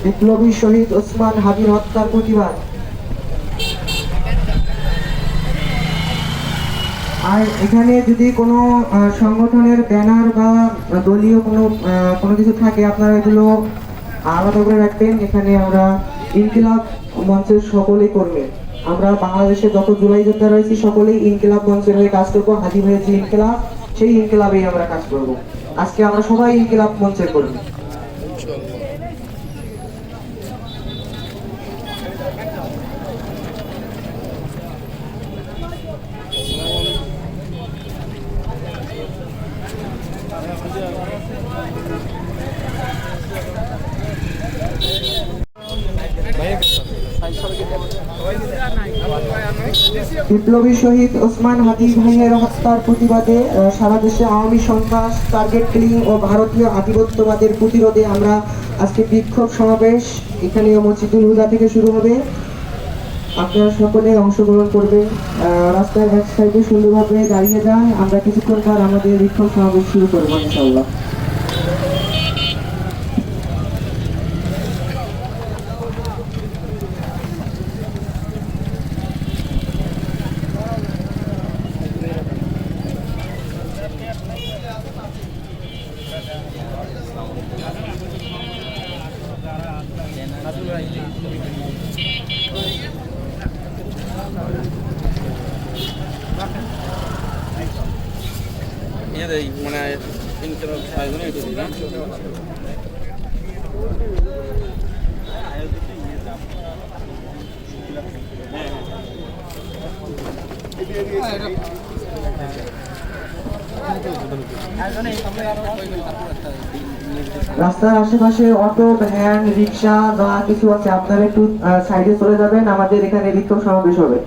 বিপ্লবী শহীদ ওসমান হাদির হত্যার প্রতিবাদ। আর এখানে যদি কোনো সংগঠনের ব্যানার বা দলীয় কোনো কিছু থাকে, আপনারা এগুলো আলাদা করে রাখবেন। এখানে আমরা ইনকিলাব মঞ্চের সকলেই কর্মী, আমরা বাংলাদেশে যত জুলাই যোদ্ধা রয়েছি সকলেই ইনকিলাব মঞ্চের হয়ে কাজ করবো। হাদি ভাইয়ের যে ইনকিলাব, সেই ইনকিলাবেই আমরা কাজ করব। আজকে আমরা সবাই ইনকিলাব মঞ্চের কর্মী। বিপ্লবী শহীদ ওসমান হাদি ভাইয়ের হত্যার প্রতিবাদে সারা দেশে আওয়ামী সন্ত্রাস, টার্গেট কিলিং ও ভারতীয় আধিপত্যবাদের প্রতিরোধে আমরা আজকে বিক্ষোভ সমাবেশ এখানে মসজিদুল হুদা থেকে শুরু হবে। আপনারা সকলে অংশগ্রহণ করবেন। রাস্তার এক সাইডে সুন্দরভাবে দাঁড়িয়ে যান, আমরা কিছুক্ষণ পর আমাদের বিক্ষোভ সমাবেশ শুরু করবো ইনশাআল্লাহ। মানে আয়োজনে রাস্তার আশেপাশে অটো, ভ্যান, রিক্সা যা কিছু আছে আপনারা একটু সাইডে চলে যাবেন, আমাদের এখানে বিক্ষোভ সমাবেশ হবে।